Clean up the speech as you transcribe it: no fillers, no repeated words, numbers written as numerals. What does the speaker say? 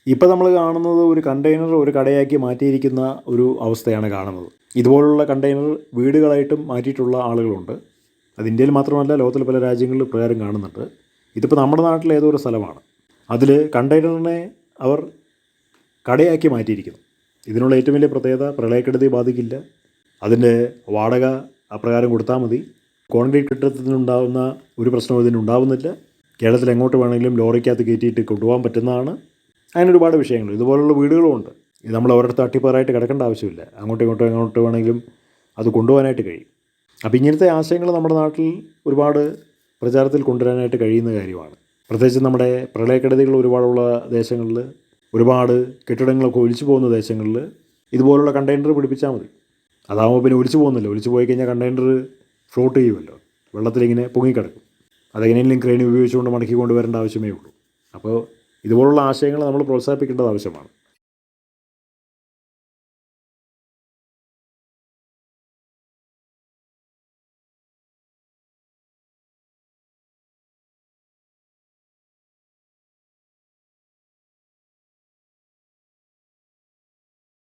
ഇപ്പോൾ നമ്മൾ കാണുന്നത് ഒരു കണ്ടെയ്നർ ഒരു കടയാക്കി മാറ്റിയിരിക്കുന്ന ഒരു അവസ്ഥയാണ് കാണുന്നത്. ഇതുപോലുള്ള കണ്ടെയ്നർ വീടുകളായിട്ടും മാറ്റിയിട്ടുള്ള ആളുകളുണ്ട്. അത് ഇന്ത്യയിൽ മാത്രമല്ല, ലോകത്തിലെ പല രാജ്യങ്ങളിലും പ്രകാരം കാണുന്നുണ്ട്. ഇതിപ്പോൾ നമ്മുടെ നാട്ടിലെ ഏതോ ഒരു സ്ഥലമാണ്. അതിൽ കണ്ടെയ്നറിനെ അവർ കടയാക്കി മാറ്റിയിരിക്കുന്നു. ഇതിനുള്ള ഏറ്റവും വലിയ പ്രത്യേകത, പ്രളയക്കെടുതി ബാധിക്കില്ല. അതിൻ്റെ വാടക അപ്രകാരം കൊടുത്താൽ മതി. കോൺക്രീറ്റ് കെട്ടിടത്തിനുണ്ടാകുന്ന ഒരു പ്രശ്നവും ഇതിനുണ്ടാവുന്നില്ല. കേരളത്തിൽ എങ്ങോട്ട് വേണമെങ്കിലും ലോറിക്കകത്ത് കയറ്റിയിട്ട് കൊണ്ടുപോകാൻ പറ്റുന്നതാണ്. അങ്ങനെ ഒരുപാട് വിഷയങ്ങൾ, ഇതുപോലുള്ള വീടുകളുമുണ്ട്. ഇത് നമ്മൾ ഓരോരുത്തർ തട്ടിപ്പാറായിട്ട് കിടക്കേണ്ട ആവശ്യമില്ല. അങ്ങോട്ട് വേണമെങ്കിലും അത് കൊണ്ടുപോകാനായിട്ട് കഴിയും. അപ്പോൾ ഇങ്ങനത്തെ ആശയങ്ങൾ നമ്മുടെ നാട്ടിൽ ഒരുപാട് പ്രചാരത്തിൽ കൊണ്ടുവരാനായിട്ട് കഴിയുന്ന കാര്യമാണ്. പ്രത്യേകിച്ച് നമ്മുടെ പ്രളയക്കെടുതികൾ ഒരുപാടുള്ള ദേശങ്ങളിൽ, ഒരുപാട് കെട്ടിടങ്ങളൊക്കെ ഒലിച്ചു പോകുന്ന ദേശങ്ങളിൽ ഇതുപോലുള്ള കണ്ടെയ്നർ പിടിപ്പിച്ചാൽ മതി. അതാകുമ്പോൾ പിന്നെ ഒലിച്ചു പോകുന്നില്ല. ഒലിച്ചു പോയി കഴിഞ്ഞാൽ കണ്ടെയ്നർ ഫ്ലോട്ട് ചെയ്യുമല്ലോ, വെള്ളത്തിലിങ്ങനെ പൊങ്ങിക്കിടക്കും. അതെങ്ങനെയെങ്കിലും ക്രെയിൻ ഉപയോഗിച്ചുകൊണ്ട് മടക്കി കൊണ്ടുവരേണ്ട ആവശ്യമേ ഉള്ളൂ. അപ്പോൾ ഇതുപോലുള്ള ആശയങ്ങൾ നമ്മൾ പ്രോത്സാഹിപ്പിക്കേണ്ടത് ആവശ്യമാണ്.